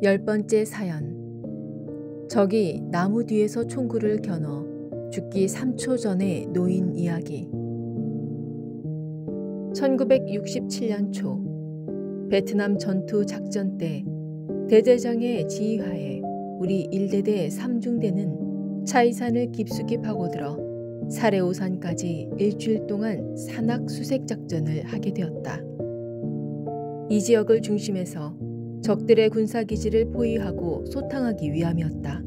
10번째 사연. 적이 나무 뒤에서 총구를 겨눠 죽기 3초 전에 노인 이야기. 1967년 초 베트남 전투 작전 때 대대장의 지휘하에 우리 1대대 3중대는 차이산을 깊숙이 파고들어 사레오산까지 일주일 동안 산악 수색 작전을 하게 되었다. 이 지역을 중심해서 적들의 군사기지를 포위하고 소탕하기 위함이었다.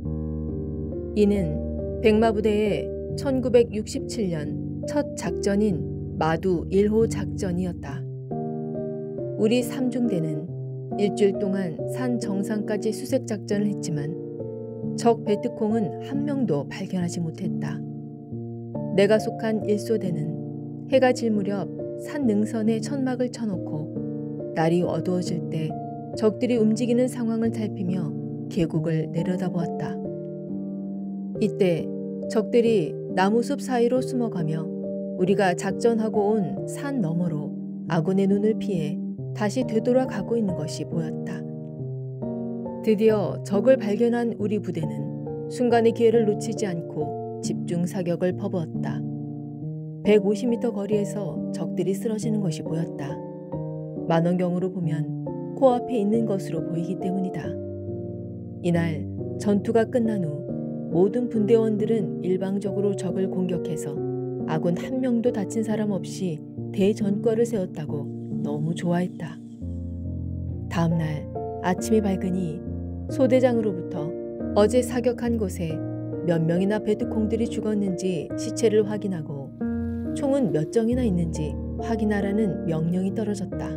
이는 백마부대의 1967년 첫 작전인 마두 1호 작전이었다. 우리 3중대는 일주일 동안 산 정상까지 수색 작전을 했지만 적 베트콩은 한 명도 발견하지 못했다. 내가 속한 1소대는 해가 질 무렵 산 능선에 천막을 쳐놓고 날이 어두워질 때 적들이 움직이는 상황을 살피며 계곡을 내려다보았다. 이때 적들이 나무숲 사이로 숨어가며 우리가 작전하고 온 산 너머로 아군의 눈을 피해 다시 되돌아가고 있는 것이 보였다. 드디어 적을 발견한 우리 부대는 순간의 기회를 놓치지 않고 집중 사격을 퍼부었다. 150m 거리에서 적들이 쓰러지는 것이 보였다. 만원경으로 보면 코앞에 있는 것으로 보이기 때문이다. 이날 전투가 끝난 후 모든 분대원들은 일방적으로 적을 공격해서 아군 한 명도 다친 사람 없이 대전과를 세웠다고 너무 좋아했다. 다음날 아침이 밝으니 소대장으로부터 어제 사격한 곳에 몇 명이나 베트콩들이 죽었는지 시체를 확인하고 총은 몇 정이나 있는지 확인하라는 명령이 떨어졌다.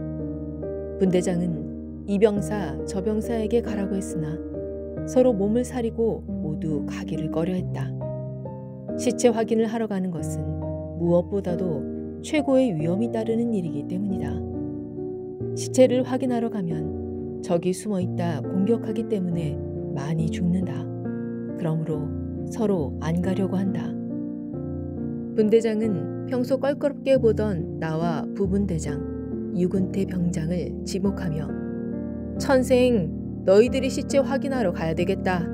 분대장은 이 병사 저 병사에게 가라고 했으나 서로 몸을 사리고 모두 가기를 꺼려했다. 시체 확인을 하러 가는 것은 무엇보다도 최고의 위험이 따르는 일이기 때문이다. 시체를 확인하러 가면 적이 숨어있다 공격하기 때문에 많이 죽는다. 그러므로 서로 안 가려고 한다. 분대장은 평소 껄끄럽게 보던 나와 부분대장, 유근태 병장을 지목하며 천생 너희들이 시체 확인하러 가야 되겠다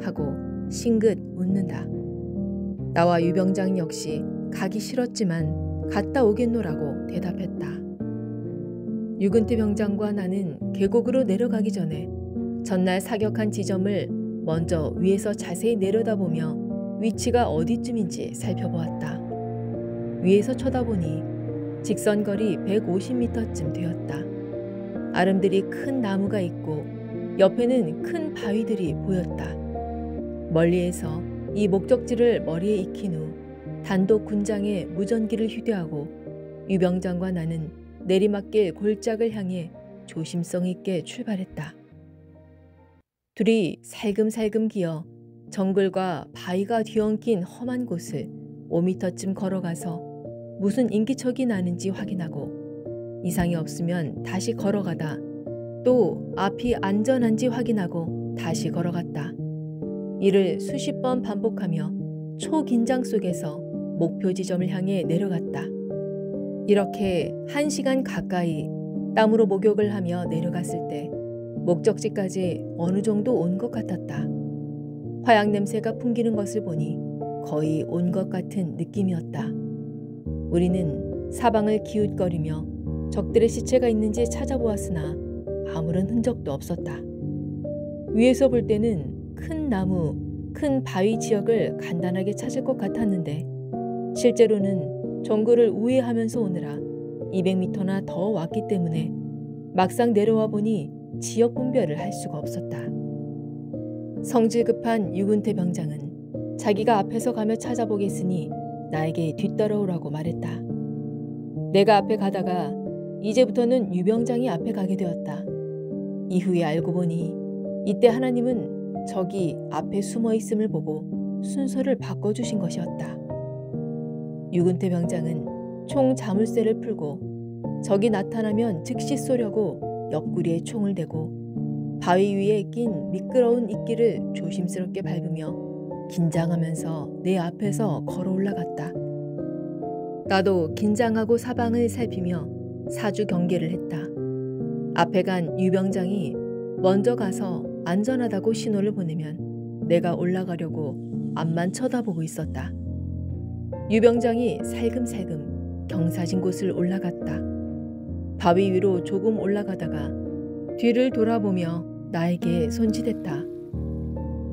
하고 싱긋 웃는다. 나와 유병장 역시 가기 싫었지만 갔다 오겠노라고 대답했다. 유근태 병장과 나는 계곡으로 내려가기 전에 전날 사격한 지점을 먼저 위에서 자세히 내려다보며 위치가 어디쯤인지 살펴보았다. 위에서 쳐다보니 직선거리 150m쯤 되었다. 아름드리 큰 나무가 있고 옆에는 큰 바위들이 보였다. 멀리에서 이 목적지를 머리에 익힌 후 단독 군장에 무전기를 휴대하고 유병장과 나는 내리막길 골짝을 향해 조심성 있게 출발했다. 둘이 살금살금 기어 정글과 바위가 뒤엉킨 험한 곳을 5m쯤 걸어가서 무슨 인기척이 나는지 확인하고 이상이 없으면 다시 걸어가다 또 앞이 안전한지 확인하고 다시 걸어갔다. 이를 수십 번 반복하며 초긴장 속에서 목표 지점을 향해 내려갔다. 이렇게 1시간 가까이 땀으로 목욕을 하며 내려갔을 때 목적지까지 어느 정도 온 것 같았다. 화약 냄새가 풍기는 것을 보니 거의 온 것 같은 느낌이었다. 우리는 사방을 기웃거리며 적들의 시체가 있는지 찾아보았으나 아무런 흔적도 없었다. 위에서 볼 때는 큰 나무, 큰 바위 지역을 간단하게 찾을 것 같았는데 실제로는 정글을 우회하면서 오느라 200m나 더 왔기 때문에 막상 내려와 보니 지역 분별을 할 수가 없었다. 성질 급한 유근태 병장은 자기가 앞에서 가며 찾아보겠으니 나에게 뒤따라오라고 말했다. 내가 앞에 가다가 이제부터는 유병장이 앞에 가게 되었다. 이후에 알고 보니 이때 하나님은 적이 앞에 숨어 있음을 보고 순서를 바꿔주신 것이었다. 유근태 병장은 총 자물쇠를 풀고 적이 나타나면 즉시 쏘려고 옆구리에 총을 대고 바위 위에 낀 미끄러운 이끼를 조심스럽게 밟으며 긴장하면서 내 앞에서 걸어 올라갔다. 나도 긴장하고 사방을 살피며 사주 경계를 했다. 앞에 간 유병장이 먼저 가서 안전하다고 신호를 보내면 내가 올라가려고 앞만 쳐다보고 있었다. 유병장이 살금살금 경사진 곳을 올라갔다. 바위 위로 조금 올라가다가 뒤를 돌아보며 나에게 손짓했다.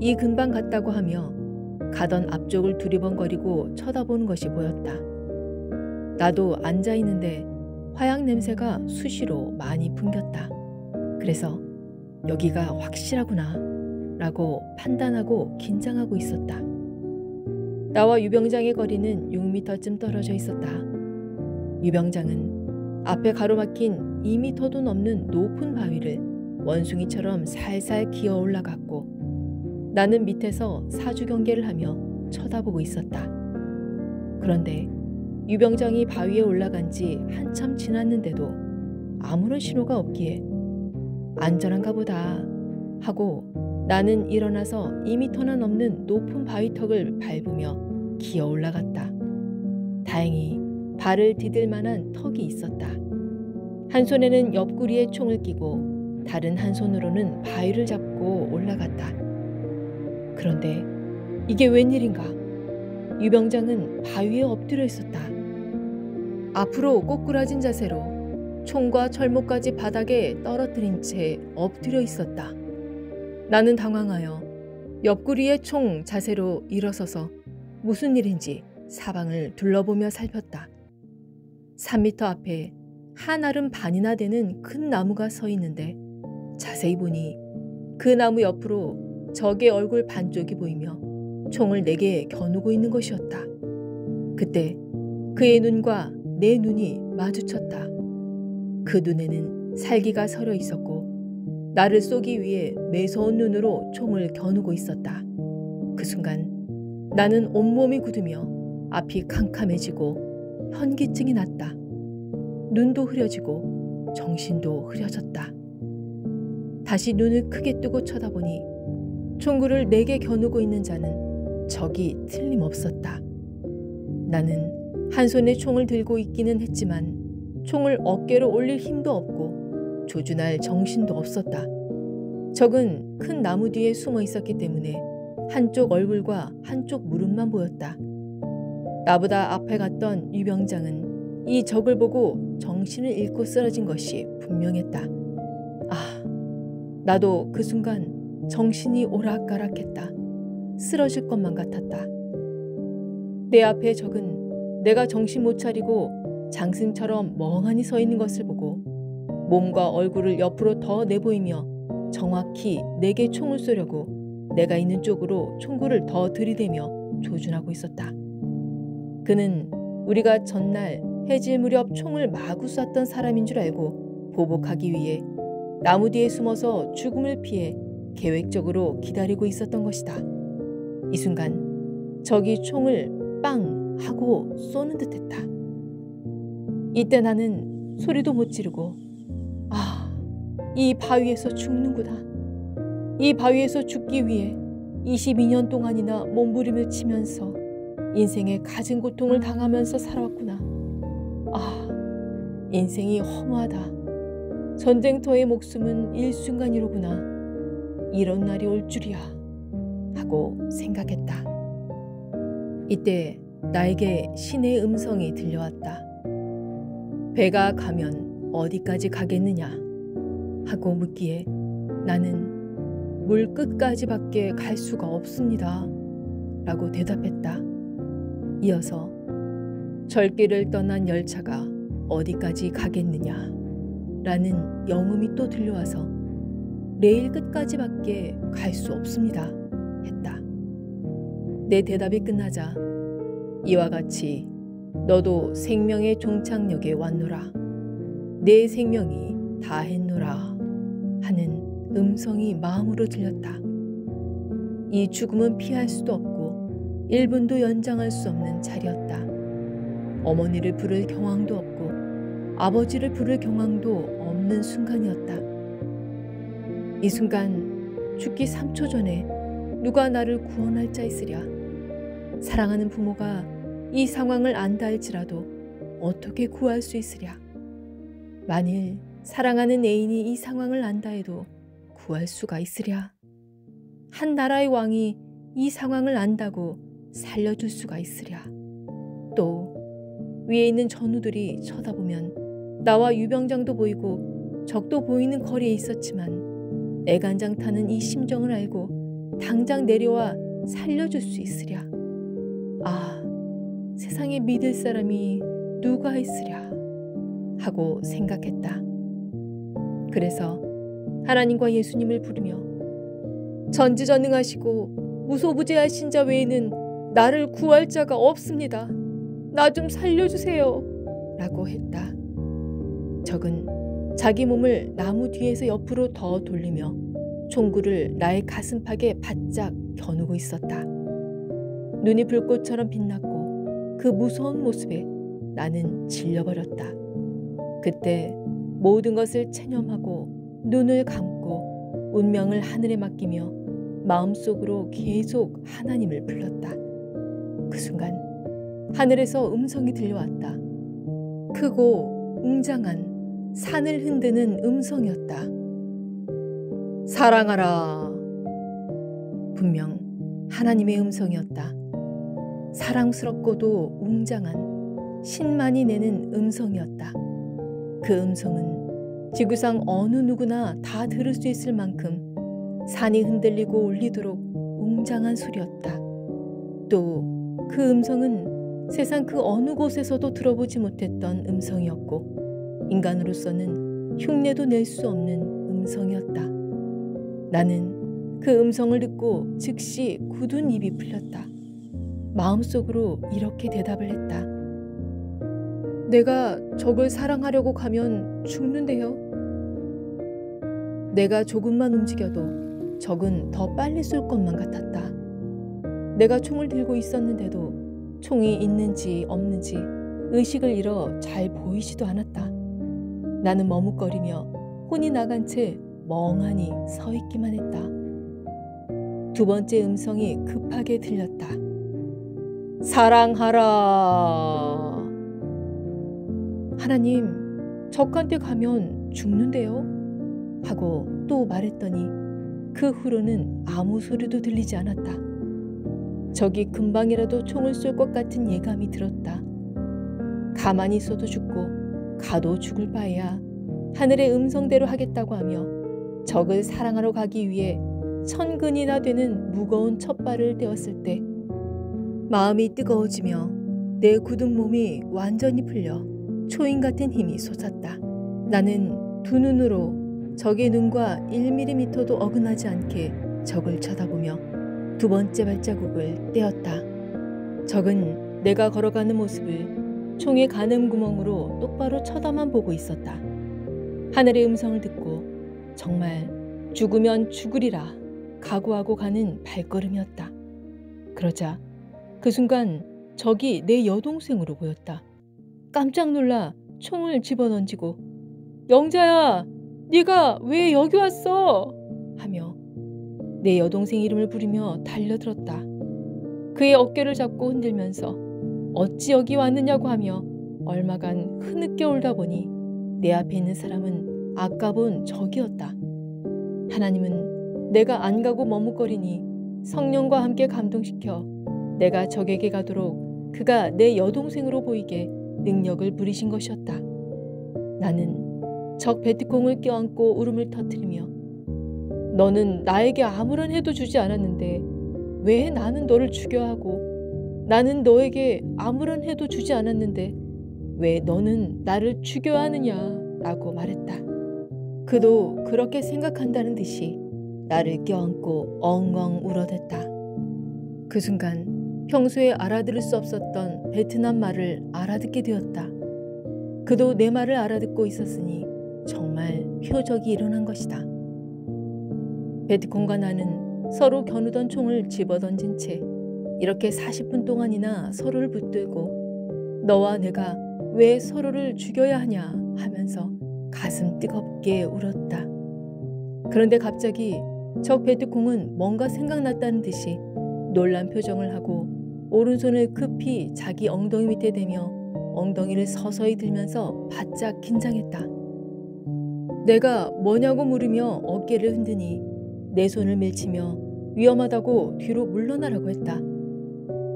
이 근방 갔다고 하며 가던 앞쪽을 두리번거리고 쳐다보는 것이 보였다. 나도 앉아있는데 화약 냄새가 수시로 많이 풍겼다. 그래서 여기가 확실하구나 라고 판단하고 긴장하고 있었다. 나와 유병장의 거리는 6m쯤 떨어져 있었다. 유병장은 앞에 가로막힌 2m도 넘는 높은 바위를 원숭이처럼 살살 기어 올라갔고 나는 밑에서 사주경계를 하며 쳐다보고 있었다. 그런데 유병장이 바위에 올라간 지 한참 지났는데도 아무런 신호가 없기에 안전한가 보다 하고 나는 일어나서 2m나 넘는 높은 바위턱을 밟으며 기어 올라갔다. 다행히 발을 디딜 만한 턱이 있었다. 한 손에는 옆구리에 총을 끼고 다른 한 손으로는 바위를 잡고 올라갔다. 그런데 이게 웬일인가? 유병장은 바위에 엎드려 있었다. 앞으로 꼬꾸라진 자세로 총과 철모까지 바닥에 떨어뜨린 채 엎드려 있었다. 나는 당황하여 옆구리에 총 자세로 일어서서 무슨 일인지 사방을 둘러보며 살폈다. 3m 앞에 한아름 반이나 되는 큰 나무가 서 있는데 자세히 보니 그 나무 옆으로 적의 얼굴 반쪽이 보이며 총을 내게 겨누고 있는 것이었다. 그때 그의 눈과 내 눈이 마주쳤다. 그 눈에는 살기가 서려 있었고 나를 쏘기 위해 매서운 눈으로 총을 겨누고 있었다. 그 순간 나는 온몸이 굳으며 앞이 캄캄해지고 현기증이 났다. 눈도 흐려지고 정신도 흐려졌다. 다시 눈을 크게 뜨고 쳐다보니 총구를 내게 겨누고 있는 자는 적이 틀림없었다. 나는 한 손에 총을 들고 있기는 했지만 총을 어깨로 올릴 힘도 없고 조준할 정신도 없었다. 적은 큰 나무 뒤에 숨어 있었기 때문에 한쪽 얼굴과 한쪽 무릎만 보였다. 나보다 앞에 갔던 유병장은 이 적을 보고 정신을 잃고 쓰러진 것이 분명했다. 아, 나도 그 순간 정신이 오락가락했다. 쓰러질 것만 같았다. 내 앞에 적은 내가 정신 못 차리고 장승처럼 멍하니 서 있는 것을 보고 몸과 얼굴을 옆으로 더 내보이며 정확히 내게 총을 쏘려고 내가 있는 쪽으로 총구를 더 들이대며 조준하고 있었다. 그는 우리가 전날 해질 무렵 총을 마구 쐈던 사람인 줄 알고 보복하기 위해 나무 뒤에 숨어서 죽음을 피해 계획적으로 기다리고 있었던 것이다. 이 순간 적이 총을 빵 하고 쏘는 듯했다. 이때 나는 소리도 못 지르고 이 바위에서 죽는구나. 이 바위에서 죽기 위해 22년 동안이나 몸부림을 치면서 인생의 갖은 고통을 당하면서 살아왔구나. 인생이 허무하다. 전쟁터의 목숨은 일순간이로구나. 이런 날이 올 줄이야 하고 생각했다. 이때 나에게 신의 음성이 들려왔다. 배가 가면 어디까지 가겠느냐 하고 묻기에 나는 물 끝까지밖에 갈 수가 없습니다 라고 대답했다. 이어서 절길을 떠난 열차가 어디까지 가겠느냐 라는 영음이 또 들려와서 레일 끝까지밖에 갈 수 없습니다 했다. 내 대답이 끝나자 이와 같이 너도 생명의 종착역에 왔노라. 내 생명이 다했노라 하는 음성이 마음으로 들렸다. 이 죽음은 피할 수도 없고 1분도 연장할 수 없는 자리였다. 어머니를 부를 경황도 없고 아버지를 부를 경황도 없는 순간이었다. 이 순간 죽기 3초 전에 누가 나를 구원할 자 있으랴. 사랑하는 부모가 이 상황을 안다 할지라도 어떻게 구할 수 있으랴. 만일 사랑하는 애인이 이 상황을 안다 해도 구할 수가 있으랴. 한 나라의 왕이 이 상황을 안다고 살려줄 수가 있으랴. 또 위에 있는 전우들이 쳐다보면 나와 유병장도 보이고 적도 보이는 거리에 있었지만 애간장타는 이 심정을 알고 당장 내려와 살려줄 수 있으랴. 아, 세상에 믿을 사람이 누가 있으랴 하고 생각했다. 그래서 하나님과 예수님을 부르며 전지전능하시고 무소부재하신 자 외에는 나를 구할 자가 없습니다. 나 좀 살려주세요 라고 했다. 적은 자기 몸을 나무 뒤에서 옆으로 더 돌리며 총구를 나의 가슴팍에 바짝 겨누고 있었다. 눈이 불꽃처럼 빛났고 그 무서운 모습에 나는 질려버렸다. 그때 모든 것을 체념하고 눈을 감고 운명을 하늘에 맡기며 마음속으로 계속 하나님을 불렀다. 그 순간 하늘에서 음성이 들려왔다. 크고 웅장한 산을 흔드는 음성이었다. 사랑하라. 분명 하나님의 음성이었다. 사랑스럽고도 웅장한 신만이 내는 음성이었다. 그 음성은 지구상 어느 누구나 다 들을 수 있을 만큼 산이 흔들리고 울리도록 웅장한 소리였다. 또 그 음성은 세상 그 어느 곳에서도 들어보지 못했던 음성이었고 인간으로서는 흉내도 낼 수 없는 음성이었다. 나는 그 음성을 듣고 즉시 굳은 입이 풀렸다. 마음속으로 이렇게 대답을 했다. 내가 적을 사랑하려고 가면 죽는데요. 내가 조금만 움직여도 적은 더 빨리 쏠 것만 같았다. 내가 총을 들고 있었는데도 총이 있는지 없는지 의식을 잃어 잘 보이지도 않았다. 나는 머뭇거리며 혼이 나간 채 멍하니 서 있기만 했다. 두 번째 음성이 급하게 들렸다. 사랑하라. 하나님, 적한테 가면 죽는데요? 하고 또 말했더니 그 후로는 아무 소리도 들리지 않았다. 적이 금방이라도 총을 쏠 것 같은 예감이 들었다. 가만히 있어도 죽고 가도 죽을 바에야 하늘의 음성대로 하겠다고 하며 적을 사랑하러 가기 위해 1000근이나 되는 무거운 첫 발을 떼었을 때 마음이 뜨거워지며 내 굳은 몸이 완전히 풀려 초인 같은 힘이 솟았다. 나는 두 눈으로 적의 눈과 1mm도 어긋나지 않게 적을 쳐다보며 두 번째 발자국을 떼었다. 적은 내가 걸어가는 모습을 총의 가늠 구멍으로 똑바로 쳐다만 보고 있었다. 하늘의 음성을 듣고 정말 죽으면 죽으리라 각오하고 가는 발걸음이었다. 그러자 그 순간 적이 내 여동생으로 보였다. 깜짝 놀라 총을 집어던지고 영자야, 네가 왜 여기 왔어? 하며 내 여동생 이름을 부르며 달려들었다. 그의 어깨를 잡고 흔들면서 어찌 여기 왔느냐고 하며 얼마간 흐느껴 울다 보니 내 앞에 있는 사람은 아까 본 적이었다. 하나님은 내가 안 가고 머뭇거리니 성령과 함께 감동시켜 내가 적에게 가도록 그가 내 여동생으로 보이게 능력을 부리신 것이었다. 나는 적 베트콩을 껴안고 울음을 터뜨리며 너는 나에게 아무런 해도 주지 않았는데 왜 나는 너를 죽여야 하고 나는 너에게 아무런 해도 주지 않았는데 왜 너는 나를 죽여야 하느냐 라고 말했다. 그도 그렇게 생각한다는 듯이 나를 껴안고 엉엉 울어댔다. 그 순간 평소에 알아들을 수 없었던 베트남 말을 알아듣게 되었다. 그도 내 말을 알아듣고 있었으니 정말 표적이 일어난 것이다. 베트콩과 나는 서로 겨누던 총을 집어던진 채 이렇게 40분 동안이나 서로를 붙들고 너와 내가 왜 서로를 죽여야 하냐 하면서 가슴 뜨겁게 울었다. 그런데 갑자기 적 베트콩은 뭔가 생각났다는 듯이 놀란 표정을 하고 오른손을 급히 자기 엉덩이 밑에 대며 엉덩이를 서서히 들면서 바짝 긴장했다. 내가 뭐냐고 물으며 어깨를 흔드니 내 손을 밀치며 위험하다고 뒤로 물러나라고 했다.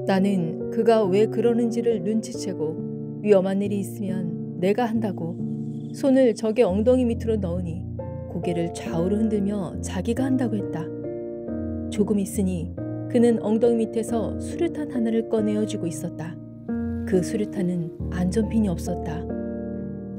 나는 그가 왜 그러는지를 눈치채고 위험한 일이 있으면 내가 한다고 손을 적의 엉덩이 밑으로 넣으니 고개를 좌우로 흔들며 자기가 한다고 했다. 조금 있으니 그는 엉덩이 밑에서 수류탄 하나를 꺼내어주고 있었다. 그 수류탄은 안전핀이 없었다.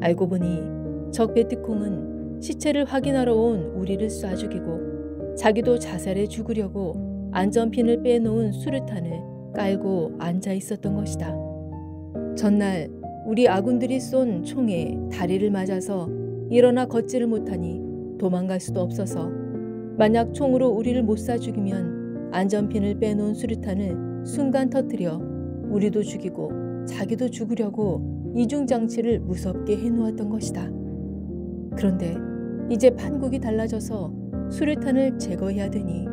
알고 보니 적 베트콩은 시체를 확인하러 온 우리를 쏴 죽이고 자기도 자살해 죽으려고 안전핀을 빼놓은 수류탄을 깔고 앉아 있었던 것이다. 전날 우리 아군들이 쏜 총에 다리를 맞아서 일어나 걷지를 못하니 도망갈 수도 없어서 만약 총으로 우리를 못 쏴 죽이면 안전핀을 빼놓은 수류탄을 순간 터뜨려 우리도 죽이고 자기도 죽으려고 이중장치를 무섭게 해놓았던 것이다. 그런데 이제 판국이 달라져서 수류탄을 제거해야 되니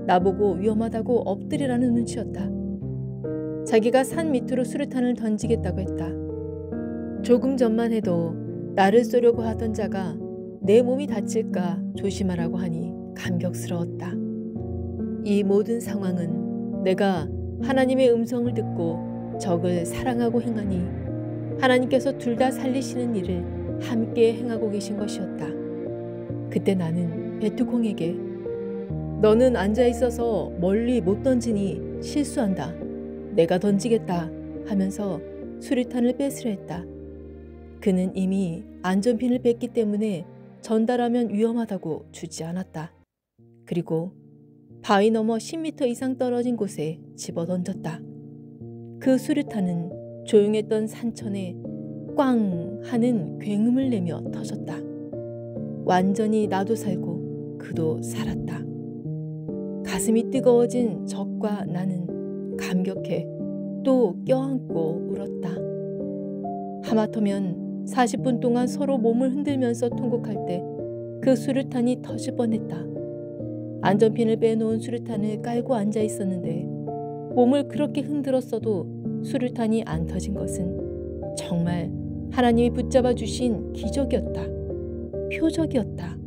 나보고 위험하다고 엎드리라는 눈치였다. 자기가 산 밑으로 수류탄을 던지겠다고 했다. 조금 전만 해도 나를 쏘려고 하던 자가 내 몸이 다칠까 조심하라고 하니 감격스러웠다. 이 모든 상황은 내가 하나님의 음성을 듣고 적을 사랑하고 행하니 하나님께서 둘 다 살리시는 일을 함께 행하고 계신 것이었다. 그때 나는 베트콩에게 너는 앉아있어서 멀리 못 던지니 실수한다. 내가 던지겠다 하면서 수류탄을 뺏으려 했다. 그는 이미 안전핀을 뺐기 때문에 전달하면 위험하다고 주지 않았다. 그리고 바위 너머 10m 이상 떨어진 곳에 집어 던졌다. 그 수류탄은 조용했던 산천에 꽝 하는 굉음을 내며 터졌다. 완전히 나도 살고 그도 살았다. 가슴이 뜨거워진 적과 나는 감격해 또 껴안고 울었다. 하마터면 40분 동안 서로 몸을 흔들면서 통곡할 때 그 수류탄이 터질 뻔했다. 안전핀을 빼놓은 수류탄을 깔고 앉아 있었는데 몸을 그렇게 흔들었어도 수류탄이 안 터진 것은 정말 하나님이 붙잡아 주신 기적이었다. 표적이었다.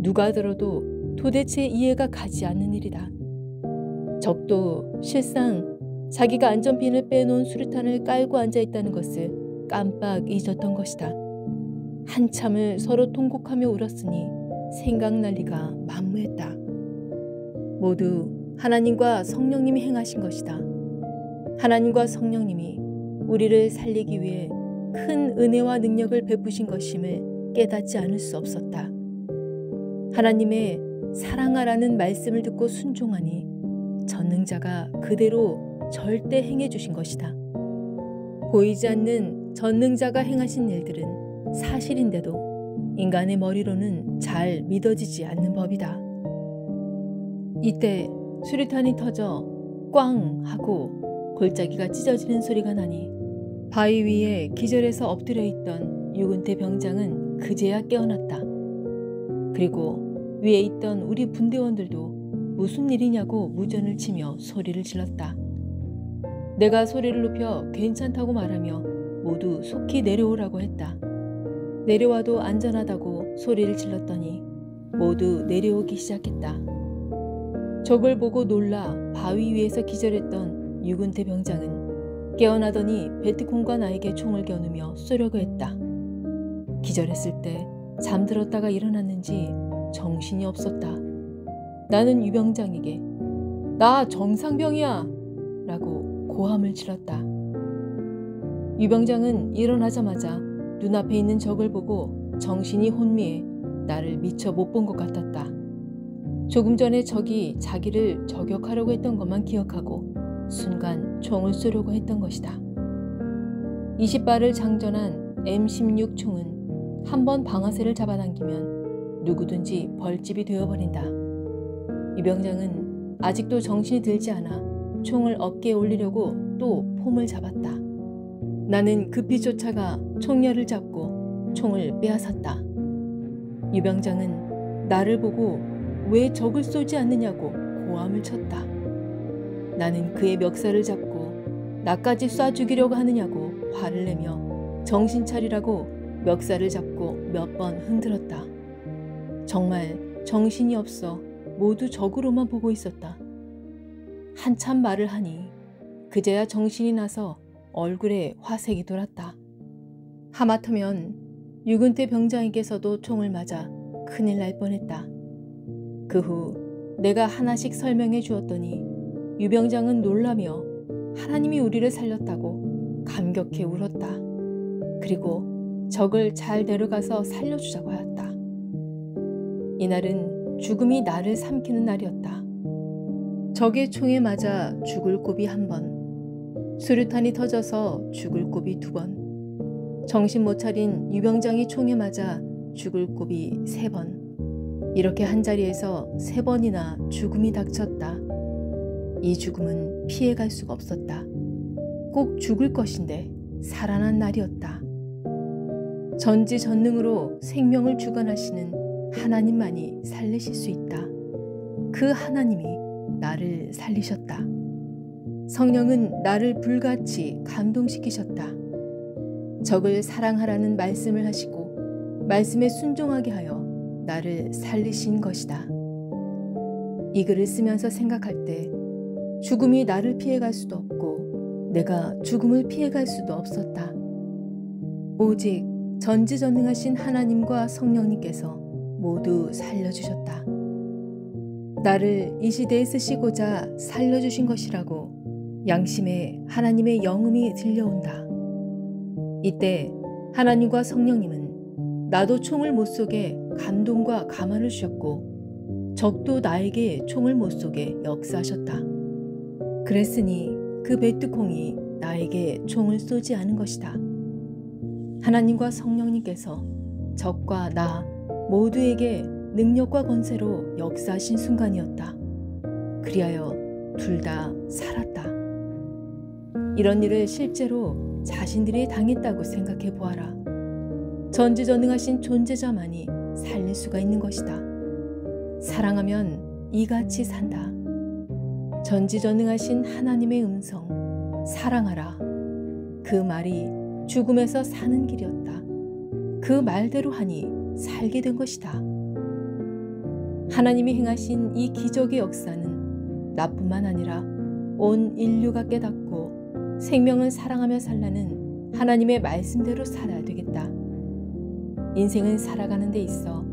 누가 들어도 도대체 이해가 가지 않는 일이다. 적도 실상 자기가 안전핀을 빼놓은 수류탄을 깔고 앉아 있다는 것을 깜빡 잊었던 것이다. 한참을 서로 통곡하며 울었으니 생각날 리가 만무했다. 모두 하나님과 성령님이 행하신 것이다. 하나님과 성령님이 우리를 살리기 위해 큰 은혜와 능력을 베푸신 것임을 깨닫지 않을 수 없었다. 하나님의 사랑하라는 말씀을 듣고 순종하니 전능자가 그대로 절대 행해 주신 것이다. 보이지 않는 전능자가 행하신 일들은 사실인데도 인간의 머리로는 잘 믿어지지 않는 법이다. 이때 수류탄이 터져 꽝 하고 골짜기가 찢어지는 소리가 나니 바위 위에 기절해서 엎드려 있던 유근태 병장은 그제야 깨어났다. 그리고 위에 있던 우리 분대원들도 무슨 일이냐고 무전을 치며 소리를 질렀다. 내가 소리를 높여 괜찮다고 말하며 모두 속히 내려오라고 했다. 내려와도 안전하다고 소리를 질렀더니 모두 내려오기 시작했다. 적을 보고 놀라 바위 위에서 기절했던 유근태 병장은 깨어나더니 베트콩과 나에게 총을 겨누며 쏘려고 했다. 기절했을 때 잠들었다가 일어났는지 정신이 없었다. 나는 유병장에게 나 정상병이야 라고 고함을 질렀다. 유병장은 일어나자마자 눈앞에 있는 적을 보고 정신이 혼미해 나를 미처 못 본 것 같았다. 조금 전에 적이 자기를 저격하려고 했던 것만 기억하고 순간 총을 쏘려고 했던 것이다. 20발을 장전한 M16 총은 한번 방아쇠를 잡아당기면 누구든지 벌집이 되어버린다. 유병장은 아직도 정신이 들지 않아 총을 어깨에 올리려고 또 폼을 잡았다. 나는 급히 쫓아가 총열을 잡고 총을 빼앗았다. 유병장은 나를 보고 왜 적을 쏘지 않느냐고 고함을 쳤다. 나는 그의 멱살을 잡고 나까지 쏴 죽이려고 하느냐고 화를 내며 정신 차리라고 멱살을 잡고 몇 번 흔들었다. 정말 정신이 없어 모두 적으로만 보고 있었다. 한참 말을 하니 그제야 정신이 나서 얼굴에 화색이 돌았다. 하마터면 유근태 병장에게서도 총을 맞아 큰일 날 뻔했다. 그 후 내가 하나씩 설명해 주었더니 유병장은 놀라며 하나님이 우리를 살렸다고 감격해 울었다. 그리고 적을 잘 데려가서 살려주자고 하였다. 이날은 죽음이 나를 삼키는 날이었다. 적의 총에 맞아 죽을 고비 1번, 수류탄이 터져서 죽을 고비 2번, 정신 못 차린 유병장이 총에 맞아 죽을 고비 3번, 이렇게 한자리에서 3번이나 죽음이 닥쳤다. 이 죽음은 피해갈 수가 없었다. 꼭 죽을 것인데 살아난 날이었다. 전지전능으로 생명을 주관하시는 하나님만이 살리실 수 있다. 그 하나님이 나를 살리셨다. 성령은 나를 불같이 감동시키셨다. 적을 사랑하라는 말씀을 하시고 말씀에 순종하게 하여 나를 살리신 것이다. 이 글을 쓰면서 생각할 때 죽음이 나를 피해갈 수도 없고 내가 죽음을 피해갈 수도 없었다. 오직 전지전능하신 하나님과 성령님께서 모두 살려주셨다. 나를 이 시대에 쓰시고자 살려주신 것이라고 양심에 하나님의 영음이 들려온다. 이때 하나님과 성령님은 나도 총을 못 쏘게 감동과 감화를 주셨고 적도 나에게 총을 못 쏘게 역사하셨다. 그랬으니 그 베뚜콩이 나에게 총을 쏘지 않은 것이다. 하나님과 성령님께서 적과 나 모두에게 능력과 권세로 역사하신 순간이었다. 그리하여 둘 다 살았다. 이런 일을 실제로 자신들이 당했다고 생각해 보아라. 전지전능하신 존재자만이 살릴 수가 있는 것이다. 사랑하면 이같이 산다. 전지전능하신 하나님의 음성, 사랑하라. 그 말이 죽음에서 사는 길이었다. 그 말대로 하니 살게 된 것이다. 하나님이 행하신 이 기적의 역사는 나뿐만 아니라 온 인류가 깨닫고 생명을 사랑하며 살라는 하나님의 말씀대로 살아야 되겠다. 인생은 살아가는 데 있어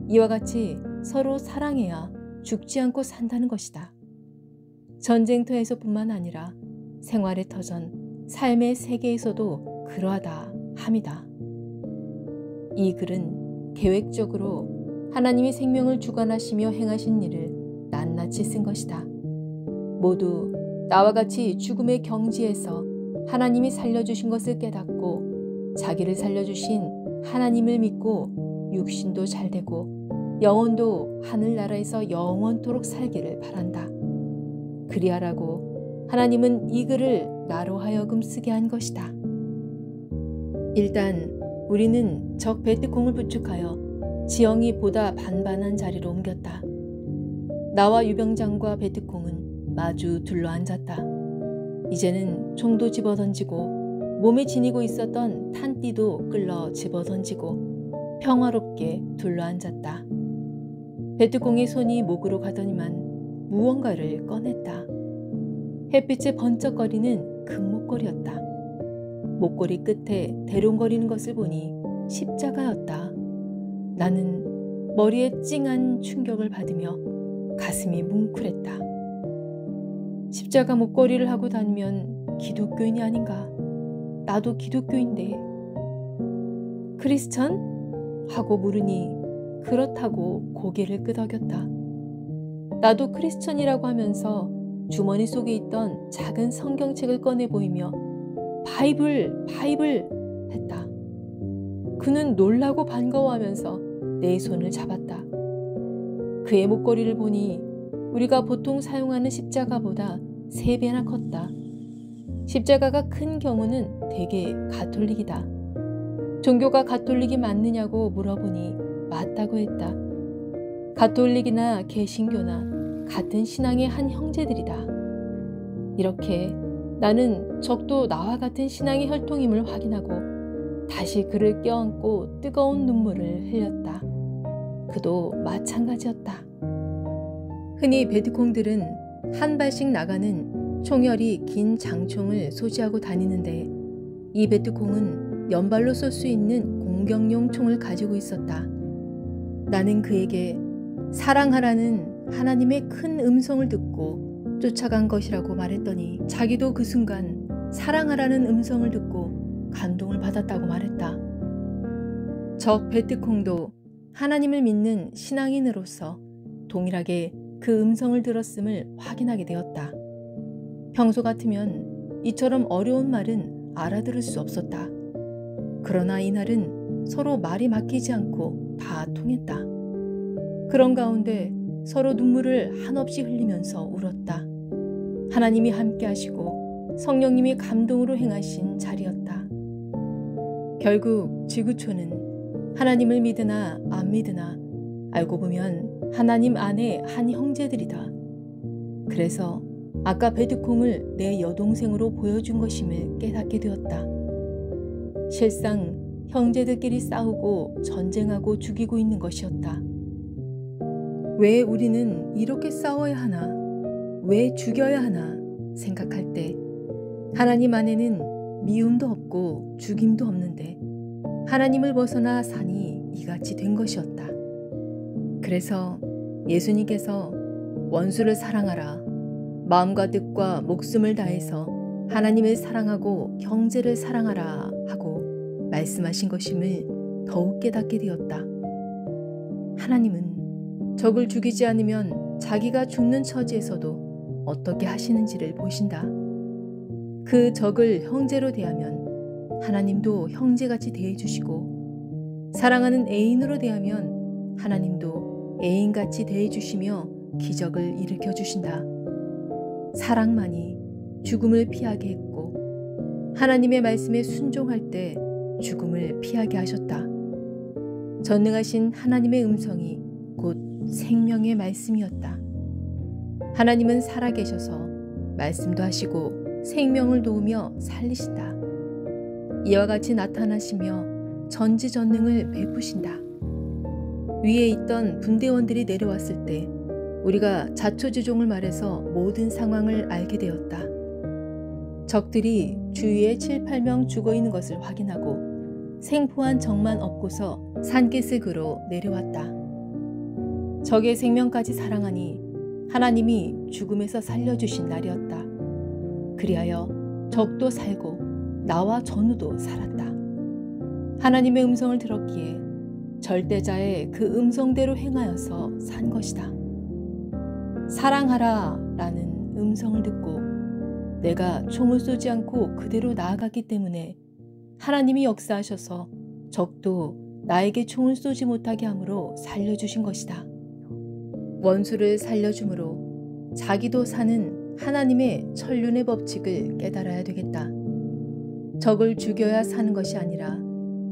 이와 같이 서로 사랑해야 죽지 않고 산다는 것이다. 전쟁터에서뿐만 아니라 생활의 터전, 삶의 세계에서도 그러하다 함이다. 이 글은 계획적으로 하나님이 생명을 주관하시며 행하신 일을 낱낱이 쓴 것이다. 모두 나와 같이 죽음의 경지에서 하나님이 살려주신 것을 깨닫고 자기를 살려주신 하나님을 믿고 육신도 잘되고 영혼도 하늘나라에서 영원토록 살기를 바란다. 그리하라고 하나님은 이 글을 나로 하여금 쓰게 한 것이다. 일단 우리는 적 베뚜콩을 부축하여 지형이 보다 반반한 자리로 옮겼다. 나와 유병장과 베뚜콩은 마주 둘러앉았다. 이제는 총도 집어던지고 몸에 지니고 있었던 탄띠도 끌러 집어던지고 평화롭게 둘러앉았다. 베뚜콩의 손이 목으로 가더니만 무언가를 꺼냈다. 햇빛에 번쩍거리는 금목걸이였다. 목걸이 끝에 대롱거리는 것을 보니 십자가였다. 나는 머리에 찡한 충격을 받으며 가슴이 뭉클했다. 십자가 목걸이를 하고 다니면 기독교인이 아닌가? 나도 기독교인데. 크리스천? 하고 물으니 그렇다고 고개를 끄덕였다. 나도 크리스천이라고 하면서 주머니 속에 있던 작은 성경책을 꺼내 보이며 바이블, 바이블 했다. 그는 놀라고 반가워하면서 내 손을 잡았다. 그의 목걸이를 보니 우리가 보통 사용하는 십자가보다 3배나 컸다. 십자가가 큰 경우는 대개 가톨릭이다. 종교가 가톨릭이 맞느냐고 물어보니 맞다고 했다. 가톨릭이나 개신교나 같은 신앙의 한 형제들이다. 이렇게 나는 적도 나와 같은 신앙의 혈통임을 확인하고 다시 그를 껴안고 뜨거운 눈물을 흘렸다. 그도 마찬가지였다. 흔히 베트콩들은 한 발씩 나가는 총열이 긴 장총을 소지하고 다니는데 이 베트콩은 연발로 쏠 수 있는 공격용 총을 가지고 있었다. 나는 그에게 사랑하라는 하나님의 큰 음성을 듣고 쫓아간 것이라고 말했더니 자기도 그 순간 사랑하라는 음성을 듣고 감동을 받았다고 말했다. 저 베트콩도 하나님을 믿는 신앙인으로서 동일하게 그 음성을 들었음을 확인하게 되었다. 평소 같으면 이처럼 어려운 말은 알아들을 수 없었다. 그러나 이날은 서로 말이 막히지 않고 다 통했다. 그런 가운데 서로 눈물을 한없이 흘리면서 울었다. 하나님이 함께 하시고 성령님이 감동으로 행하신 자리였다. 결국 지구촌은 하나님을 믿으나 안 믿으나 알고 보면 하나님 안에 한 형제들이다. 그래서 아까 베트콩을 내 여동생으로 보여준 것임을 깨닫게 되었다. 실상 형제들끼리 싸우고 전쟁하고 죽이고 있는 것이었다. 왜 우리는 이렇게 싸워야 하나? 왜 죽여야 하나? 생각할 때 하나님 안에는 미움도 없고 죽임도 없는데 하나님을 벗어나 사니 이같이 된 것이었다. 그래서 예수님께서 원수를 사랑하라, 마음과 뜻과 목숨을 다해서 하나님을 사랑하고 형제를 사랑하라 하고 말씀하신 것임을 더욱 깨닫게 되었다. 하나님은 적을 죽이지 않으면 자기가 죽는 처지에서도 어떻게 하시는지를 보신다. 그 적을 형제로 대하면 하나님도 형제같이 대해주시고 사랑하는 애인으로 대하면 하나님도 애인같이 대해주시며 기적을 일으켜주신다. 사랑만이 죽음을 피하게 했고 하나님의 말씀에 순종할 때 죽음을 피하게 하셨다. 전능하신 하나님의 음성이 곧 생명의 말씀이었다. 하나님은 살아계셔서 말씀도 하시고 생명을 도우며 살리신다. 이와 같이 나타나시며 전지전능을 베푸신다. 위에 있던 분대원들이 내려왔을 때 우리가 자초지종을 말해서 모든 상황을 알게 되었다. 적들이 주위에 7, 8명 죽어있는 것을 확인하고 생포한 적만 없고서 산기슭으로 내려왔다. 적의 생명까지 사랑하니 하나님이 죽음에서 살려주신 날이었다. 그리하여 적도 살고 나와 전우도 살았다. 하나님의 음성을 들었기에 절대자의 그 음성대로 행하여서 산 것이다. 사랑하라 라는 음성을 듣고 내가 총을 쏘지 않고 그대로 나아갔기 때문에 하나님이 역사하셔서 적도 나에게 총을 쏘지 못하게 함으로 살려주신 것이다. 원수를 살려줌으로 자기도 사는 하나님의 천륜의 법칙을 깨달아야 되겠다. 적을 죽여야 사는 것이 아니라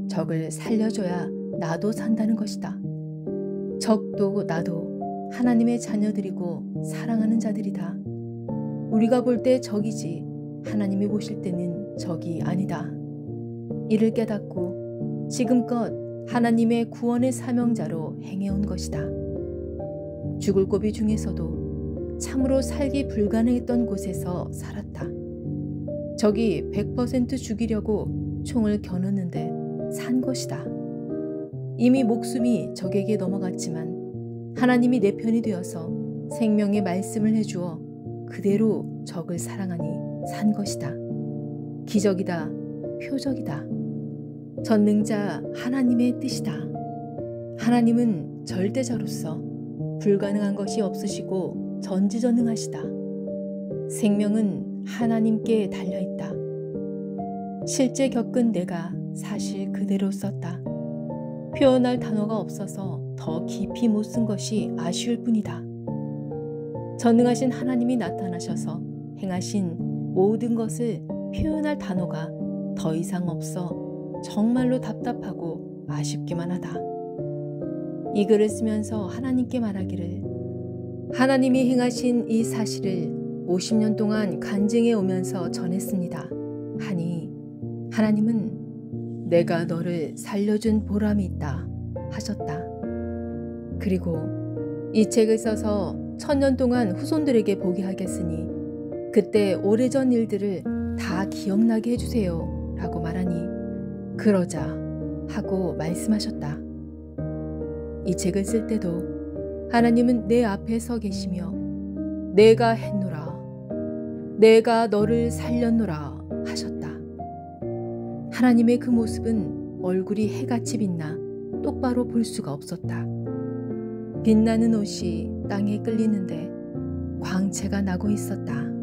적을 살려줘야 나도 산다는 것이다. 적도 나도 하나님의 자녀들이고 사랑하는 자들이다. 우리가 볼 때 적이지 하나님이 보실 때는 적이 아니다. 이를 깨닫고 지금껏 하나님의 구원의 사명자로 행해온 것이다. 죽을 고비 중에서도 참으로 살기 불가능했던 곳에서 살았다. 적이 100% 죽이려고 총을 겨눴는데 산 것이다. 이미 목숨이 적에게 넘어갔지만 하나님이 내 편이 되어서 생명의 말씀을 해주어 그대로 적을 사랑하니 산 것이다. 기적이다. 표적이다. 전능자 하나님의 뜻이다. 하나님은 절대자로서 불가능한 것이 없으시고 전지전능하시다. 생명은 하나님께 달려있다. 실제 겪은 내가 사실 그대로 썼다. 표현할 단어가 없어서 더 깊이 못 쓴 것이 아쉬울 뿐이다. 전능하신 하나님이 나타나셔서 행하신 모든 것을 표현할 단어가 더 이상 없어 정말로 답답하고 아쉽기만 하다. 이 글을 쓰면서 하나님께 말하기를 하나님이 행하신 이 사실을 50년 동안 간증해 오면서 전했습니다. 하니 하나님은 내가 너를 살려준 보람이 있다 하셨다. 그리고 이 책을 써서 천년 동안 후손들에게 보게 하겠으니 그때 오래전 일들을 다 기억나게 해주세요 라고 말하니 그러자 하고 말씀하셨다. 이 책을 쓸 때도 하나님은 내 앞에 서 계시며 내가 했노라, 내가 너를 살렸노라 하셨다. 하나님의 그 모습은 얼굴이 해같이 빛나 똑바로 볼 수가 없었다. 빛나는 옷이 땅에 끌리는데 광채가 나고 있었다.